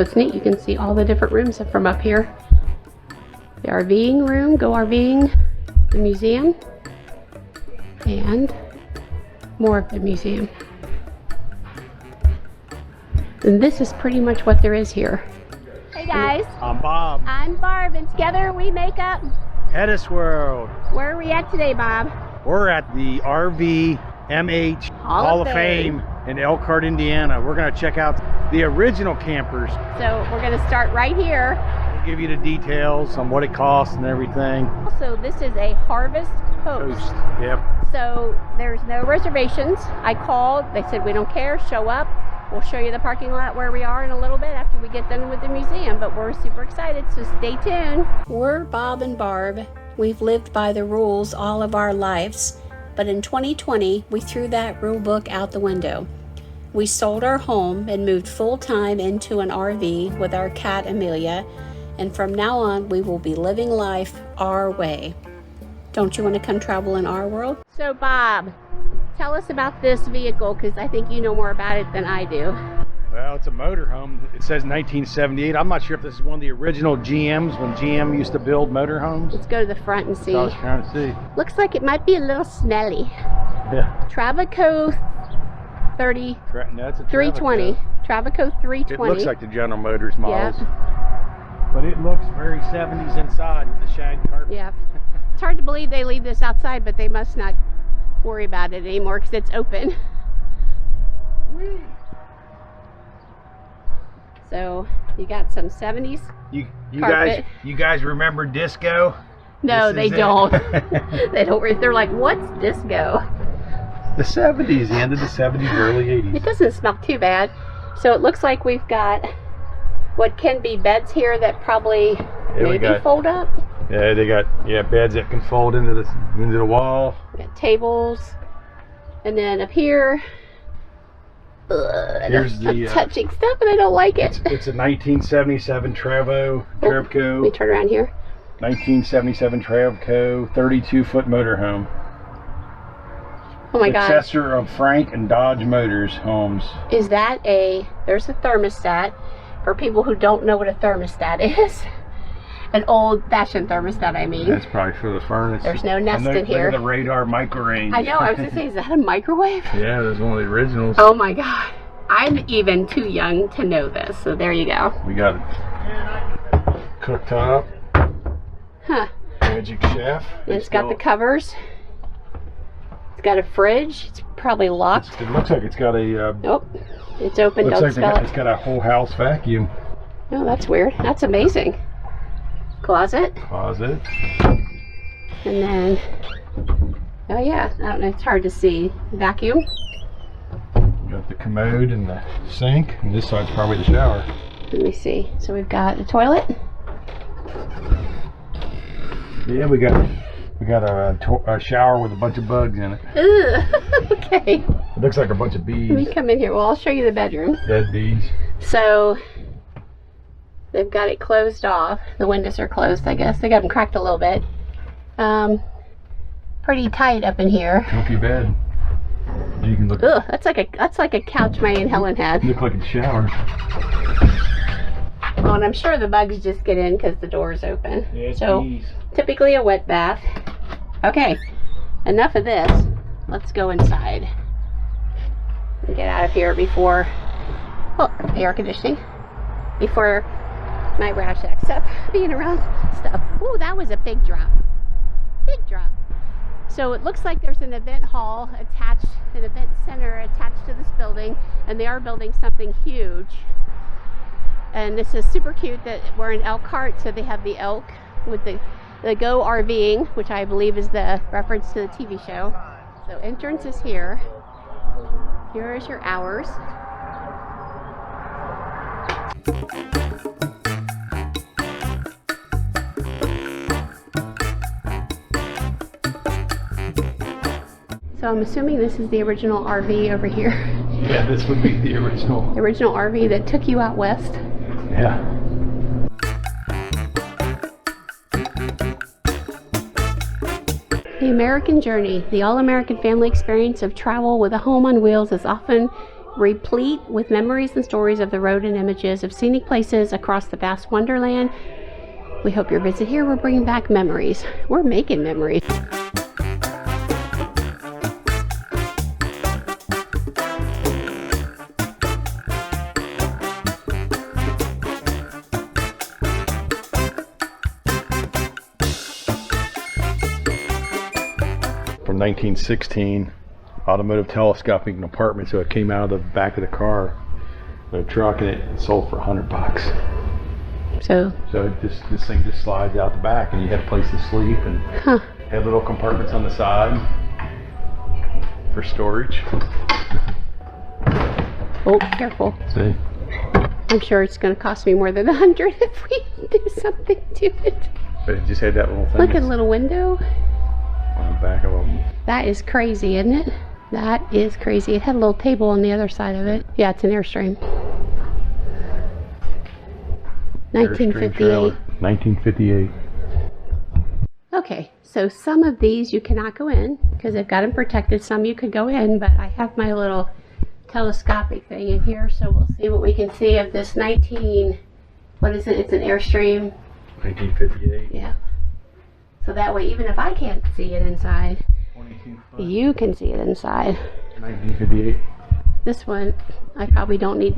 So it's neat, you can see all the different rooms from up here. The RVing room, Go RVing, the museum, and more of the museum. And this is pretty much what there is here. Hey guys. I'm Bob. I'm Barb, and together we make up HetteshWorld. Where are we at today, Bob? We're at the RVMH Hall of Fame in Elkhart, Indiana. We're going to check out the original campers. So we're going to start right here. We'll give you the details on what it costs and everything. Also, this is a Harvest host. Yep. So there's no reservations. I called, they said we don't care, show up. We'll show you the parking lot where we are in a little bit after we get done with the museum, but we're super excited, so stay tuned. We're Bob and Barb. We've lived by the rules all of our lives, but in 2020, we threw that rule book out the window. We sold our home and moved full-time into an RV with our cat Amelia, and from now on, we will be living life our way. Don't you want to come travel in our world? So Bob, tell us about this vehicle, because I think you know more about it than I do. Well, it's a motorhome. It says 1978. I'm not sure if this is one of the original GMs when GM used to build motorhomes. Let's go to the front and see. So I was trying to see. Looks like it might be a little smelly. Yeah. Travico 30. That's a 320. Travico 320. It looks like the General Motors models. Yep. But it looks very 70s inside with the shag carpet. Yep. It's hard to believe they leave this outside, but they must not worry about it anymore because it's open. Whee. So you got some 70s you carpet. you guys remember disco? No, they don't. They don't. They're like, what's disco? The 70s, the end of the 70s, early 80s. It doesn't smell too bad. So it looks like we've got what can be beds here that probably maybe fold up. Yeah, they got beds that can fold into the wall. We got tables, and then up here. Here's the touching stuff, and I don't like it. It's a 1977 Trevco. Let me turn around here. 1977 Trevco 32-foot motorhome. Oh my God. Successor of Frank and Dodge Motors homes. Is that there's a thermostat for people who don't know what a thermostat is. An old-fashioned thermostat, I mean. That's probably for the furnace. There's no nest in here. Look at the radar micro range. I know, I was going to say, is that a microwave? Yeah, that's one of the originals. Oh my God. I'm even too young to know this, so there you go. We got a cooktop. Huh. Magic chef. And it's got the covers. It's got a fridge. It's probably locked. It looks like it's got a... oh, it's open. Looks Don't like spell it. It's got a whole house vacuum. Oh, that's weird. That's amazing. Closet. Closet. And then, oh yeah, I don't know, it's hard to see. Vacuum. Got the commode and the sink, and this side's probably the shower. Let me see. So we've got the toilet. Yeah, we got a shower with a bunch of bugs in it. Ugh. Okay. It looks like a bunch of bees. Let me come in here. Well, I'll show you the bedroom. Dead bees. So they've got it closed off. The windows are closed, I guess. They got them cracked a little bit. Pretty tight up in here. Comfy bed. You can look. Ugh, that's like a couch my Aunt Helen had. Look like a shower. Oh, and I'm sure the bugs just get in because the door's open. Yeah, it's so bees. Typically a wet bath. Okay, enough of this. Let's go inside and get out of here before air conditioning. Before my rash acts up being around stuff. Oh, that was a big drop. Big drop. So it looks like there's an event hall attached, an event center attached to this building, and they are building something huge. And this is super cute that we're in Elkhart, so they have the elk with the Go RVing, which I believe is the reference to the TV show. So entrance is here. Here is your hours. So I'm assuming this is the original RV over here. Yeah, this would be the original. The original RV that took you out west. Yeah. The American journey, the all-American family experience of travel with a home on wheels is often replete with memories and stories of the road and images of scenic places across the vast wonderland. We hope your visit here will bring back memories. We're making memories. From 1916, automotive telescoping compartment, so it came out of the back of the car, the truck, and it sold for $100. So this thing just slides out the back, and you have a place to sleep, and have little compartments on the side for storage. Oh, careful. See? I'm sure it's going to cost me more than $100 if we do something to it. But it just had that little thing. Look at a little window. On the back of them. That is crazy, isn't it? That is crazy. It had a little table on the other side of it. Yeah, it's an Airstream. 1958. 1958. Okay, so some of these you cannot go in because they've got them protected. Some you could go in, but I have my little telescopic thing in here, so we'll see what we can see of this what is it? It's an Airstream. 1958. Yeah. So that way, even if I can't see it inside, you can see it inside. 1958. This one, I probably don't need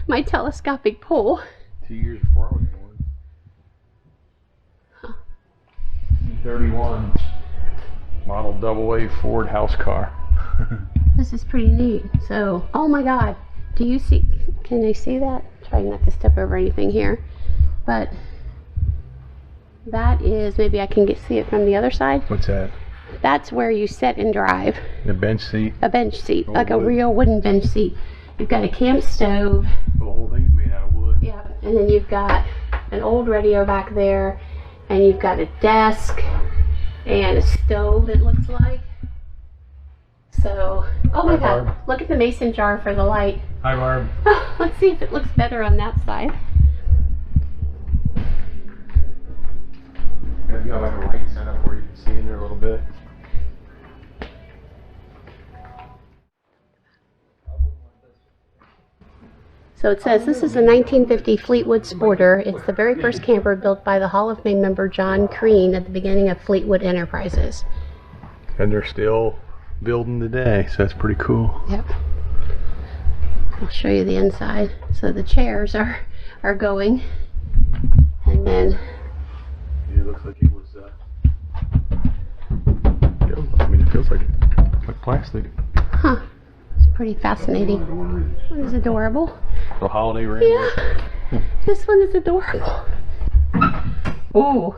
my telescopic pole. 2 years before I was born. 31 model AA Ford house car. This is pretty neat. So, oh my God, do you see? Can they see that? Trying not to step over anything here, but that is, maybe I can see it from the other side. What's that? That's where you sit and drive. A bench seat? A bench seat, like wood. a real wooden bench seat. You've got a camp stove. The whole thing's made out of wood. Yeah, and then you've got an old radio back there, and you've got a desk and a stove, it looks like. So, oh my God, Barb. Look at the mason jar for the light. Hi, Barb. Let's see if it looks better on that side. Have you got like a light set up where you can see in there a little bit? So it says this is a 1950 Fleetwood Sporter. It's the very first camper built by the Hall of Fame member John Crean at the beginning of Fleetwood Enterprises. And they're still building today, so that's pretty cool. Yep. I'll show you the inside. So the chairs are going, and then Yeah, it looks like it was. I mean, it feels like plastic. huh? It's pretty fascinating. It is adorable. The holiday rain. Yeah, this one is adorable. Ooh.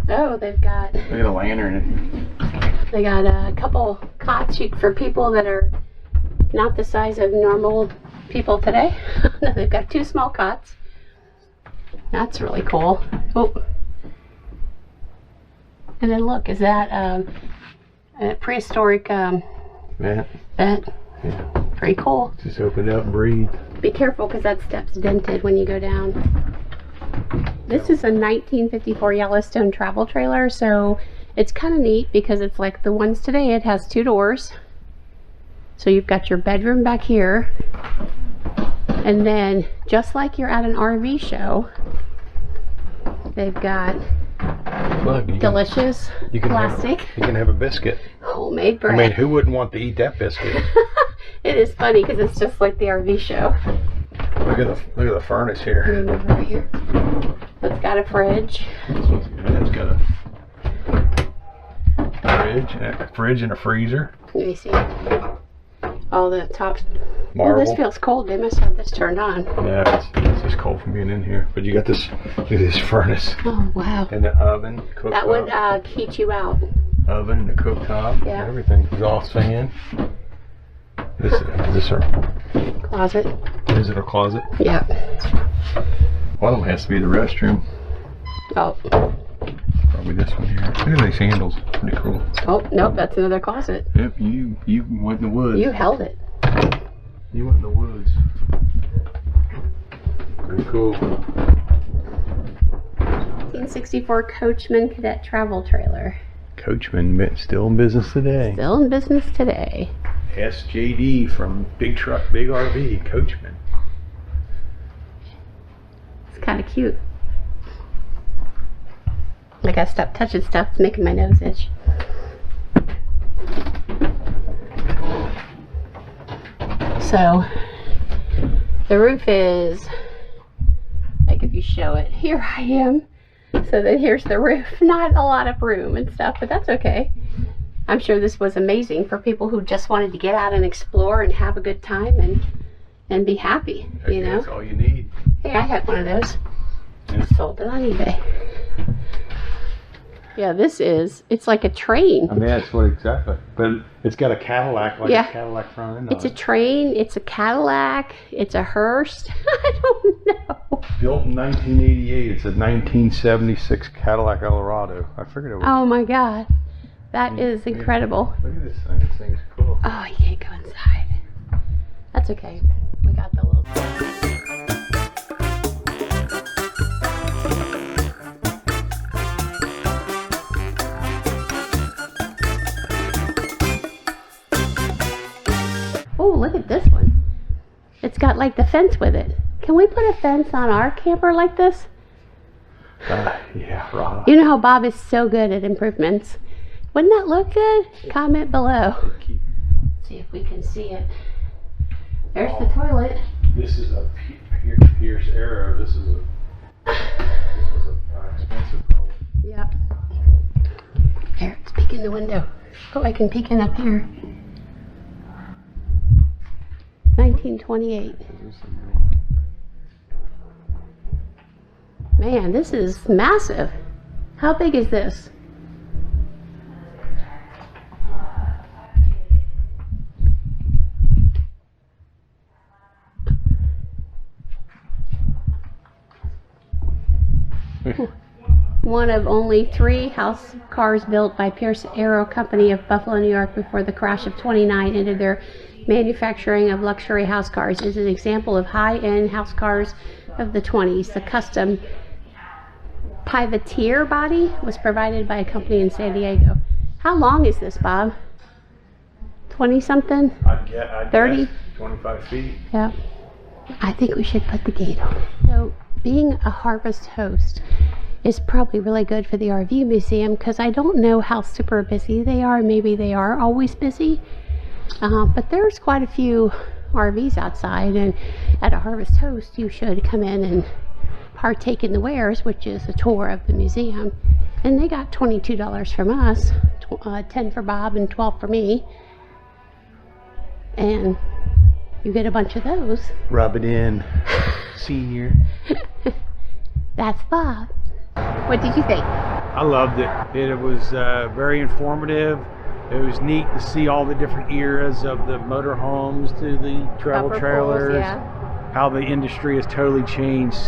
Oh, they've got. They got a lantern in it. They got a couple cots for people that are not the size of normal people today. They've got 2 small cots. That's really cool. Oh. And then look, is that a prehistoric Mat. Yeah. Pretty cool. Just open it up and breathe. Be careful because that step's dented when you go down. This is a 1954 Yellowstone travel trailer, so it's kind of neat because it's like the ones today. It has 2 doors. So you've got your bedroom back here. And then, just like you're at an RV show, they've got Look, delicious plastic. You can have a biscuit. Homemade bread. I mean, who wouldn't want to eat that biscuit? It is funny because it's just like the RV show. Look at the furnace here. Let me move over here. It's got a fridge. It's got a fridge and a freezer. Let me see. Oh, the top. Marble. Oh, this feels cold. They must have this turned on. Yeah, it's just cold from being in here. But you got this. Look at this furnace. Oh, wow. And the oven, cooktop. That would heat you out. Oven, the cooktop, Yeah. everything. Exhaust fan. Is this our Closet. Is it a closet? Yeah. One of them has to be the restroom. Oh. Probably this one here. Look at these handles. Pretty cool. Oh, nope, that's another closet. Yep, you went in the woods. You held it. You went in the woods. Pretty cool. See, 1964 Coachman Cadet Travel Trailer. Coachman, still in business today. Still in business today. SJD from Big Truck, Big RV, Coachman. It's kind of cute. I gotta stop touching stuff. It's making my nose itch. So, the roof is, like if you show it, here I am. So then here's the roof. Not a lot of room and stuff, but that's okay. I'm sure this was amazing for people who just wanted to get out and explore and have a good time and be happy, you know? That's all you need. Hey, I had one of those. Yeah. Sold it on eBay. Yeah, it's like a train. I mean, that's what exactly. But it's got a Cadillac, like Yeah. a Cadillac front end. It's a train, it's a Cadillac, it's a hearse. I don't know. Built in 1988. It's a 1976 Cadillac Eldorado. I figured it was. Oh my God. That is incredible. Look at this thing. This thing's cool. Oh, you can't go inside. That's okay. We got the little... Oh, look at this one. It's got like the fence with it. Can we put a fence on our camper like this? Yeah, right. You know how Bob is so good at improvements. Wouldn't that look good? Comment below. See if we can see it. There's the toilet. This is a Pierce Arrow. This was a expensive problem. Yep. Here, let's peek in the window. Oh, I can peek in up here. 1928. Man, this is massive. How big is this? One of only 3 house cars built by Pierce Arrow Company of Buffalo, New York before the crash of 29 ended their manufacturing of luxury house cars. Is an example of high-end house cars of the 20s. The custom pivotier body was provided by a company in San Diego. How long is this, Bob? 20-something? I'd 30? guess 25 feet. Yeah. I think we should put the gate on. So, being a harvest host is probably really good for the RV museum because I don't know how super busy they are. Maybe they are always busy. But there's quite a few RVs outside, and at a harvest host you should come in and partake in the wares, which is a tour of the museum. And they got $22 from us, 10 for Bob and 12 for me. And you get a bunch of those. Rub it in, senior. That's Bob. What did you think? I loved it. It was very informative. It was neat to see all the different eras of the motorhomes to the travel Upper trailers. pools, yeah. How the industry has totally changed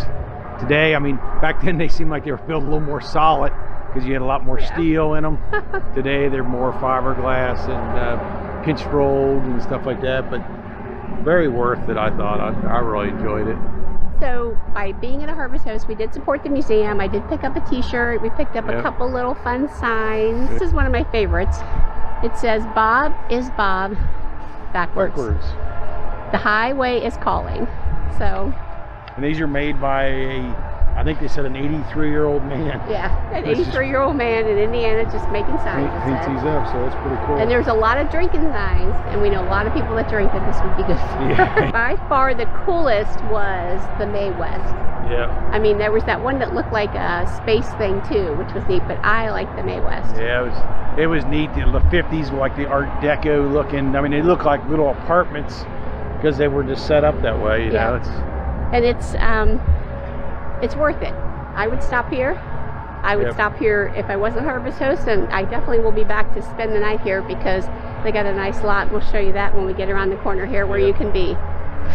today. I mean, back then they seemed like they were built a little more solid because you had a lot more steel in them. Today they're more fiberglass and pinch rolled and stuff like that. But very worth it, I thought. I really enjoyed it. So by being at a harvest host, we did support the museum. I did pick up a t-shirt. We picked up a couple little fun signs. This is one of my favorites. It says, Bob is Bob backwards. The highway is calling. So. And these are made by I think they said an 83-year-old man. Yeah, an 83-year-old man in Indiana just making signs. Paints these up, so that's pretty cool. And there's a lot of drinking signs, and we know a lot of people that drink that this would be good for. Yeah. By far the coolest was the May West. Yeah. I mean, there was that one that looked like a space thing too, which was neat, but I like the May West. Yeah, it was neat. The 50s were like the Art Deco looking. I mean, they look like little apartments because they were just set up that way. You know, it's worth it. I would stop here. I would stop here if I wasn't harvest host, and I definitely will be back to spend the night here because they got a nice lot. We'll show you that when we get around the corner here where you can be.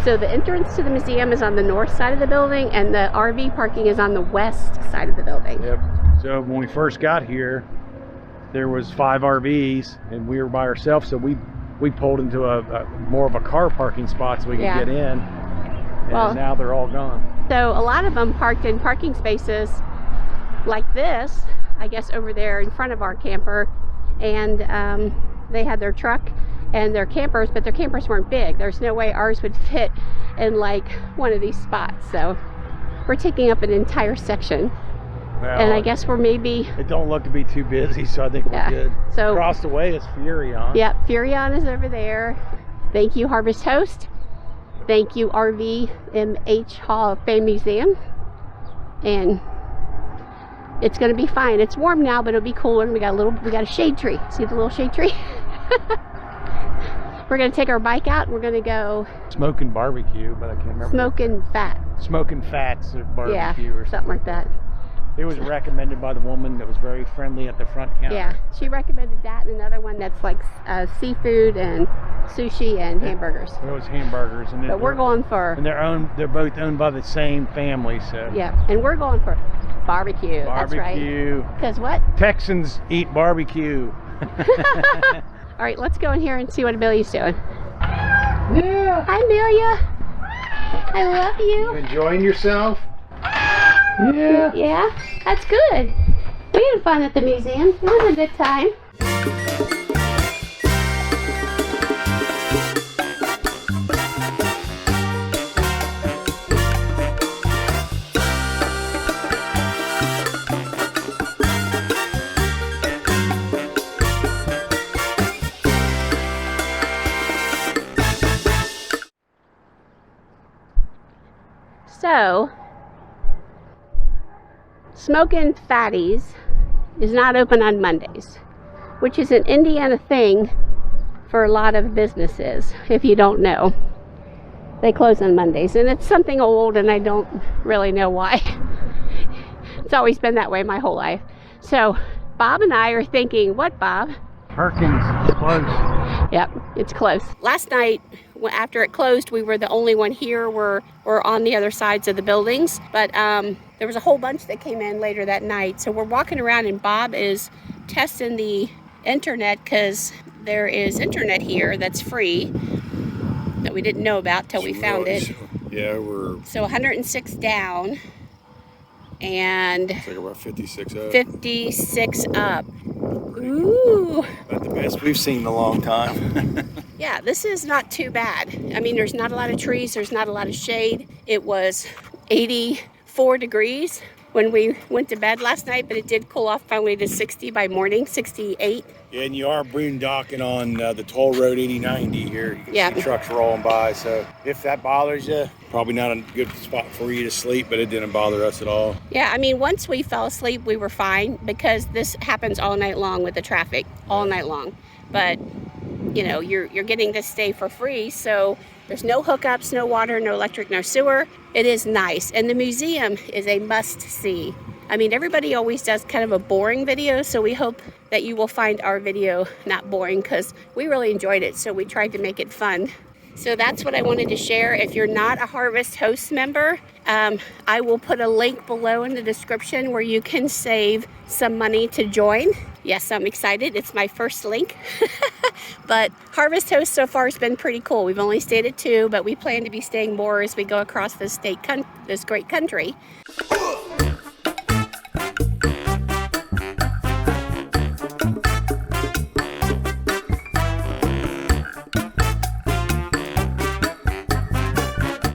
So the entrance to the museum is on the north side of the building, and the RV parking is on the west side of the building. Yep. So when we first got here, there was 5 RVs, and we were by ourselves. So we pulled into a more of a car parking spot so we could get in. And now they're all gone. So a lot of them parked in parking spaces like this, I guess, over there in front of our camper, and they had their truck and their campers, but their campers weren't big. There's no way ours would fit in like one of these spots, so we're taking up an entire section. Well, and I guess we're maybe... It don't look to be too busy, so I think we're good. So across the way is Furion. Yep, Furion is over there. Thank you, Harvest Host. Thank you, RVMH Hall of Fame Museum. And it's gonna be fine. It's warm now, but it'll be cooler. We got a shade tree. See the little shade tree? We're gonna take our bike out and we're gonna go Smoking barbecue, but I can't remember. Smoking Fat. Smoking Fats or barbecue or something like that. It was recommended by the woman that was very friendly at the front counter. Yeah, she recommended that, and another one that's like seafood and sushi and hamburgers. It was hamburgers, and but we're going for. And they're both owned by the same family, so. Yeah, and we're going for barbecue. That's right. Barbecue. Because what? Texans eat barbecue. All right, let's go in here and see what Amelia's doing. Yeah. Hi, Amelia. I love you. You enjoying yourself? Yeah. Yeah, that's good. We had fun at the museum. It was a good time. So, Smokin' Fatties is not open on Mondays, which is an Indiana thing for a lot of businesses, if you don't know. They close on Mondays, and it's something old, and I don't really know why. It's always been that way my whole life. So, Bob and I are thinking, what, Bob? Perkins is close. Yep, it's close. Last night, after it closed, we were the only one here. We're on the other sides of the buildings, but there was a whole bunch that came in later that night. So we're walking around, and Bob is testing the internet because there is internet here that's free that we didn't know about till we found it. Yeah, we're... So 106 down, and... It's like about 56 up. 56 up. Ooh. About the best we've seen in a long time. Yeah, this is not too bad. I mean, there's not a lot of trees, there's not a lot of shade. It was 84 degrees when we went to bed last night, but it did cool off finally to 60 by morning, 68. Yeah, and you are boondocking on the toll road 8090 here. You can Yeah. see trucks rolling by, so if that bothers you, probably not a good spot for you to sleep, but it didn't bother us at all. Yeah, I mean, once we fell asleep, we were fine because this happens all night long with the traffic, all night long. But, you know, you're getting this stay for free, so there's no hookups, no water, no electric, no sewer. It is nice, and the museum is a must-see. I mean, everybody always does kind of a boring video, so we hope that you will find our video not boring because we really enjoyed it, so we tried to make it fun. So that's what I wanted to share. If you're not a Harvest Host member, I will put a link below in the description where you can save some money to join. Yes, I'm excited. It's my first link. But Harvest Host so far has been pretty cool. We've only stayed at 2, but we plan to be staying more as we go across this great country.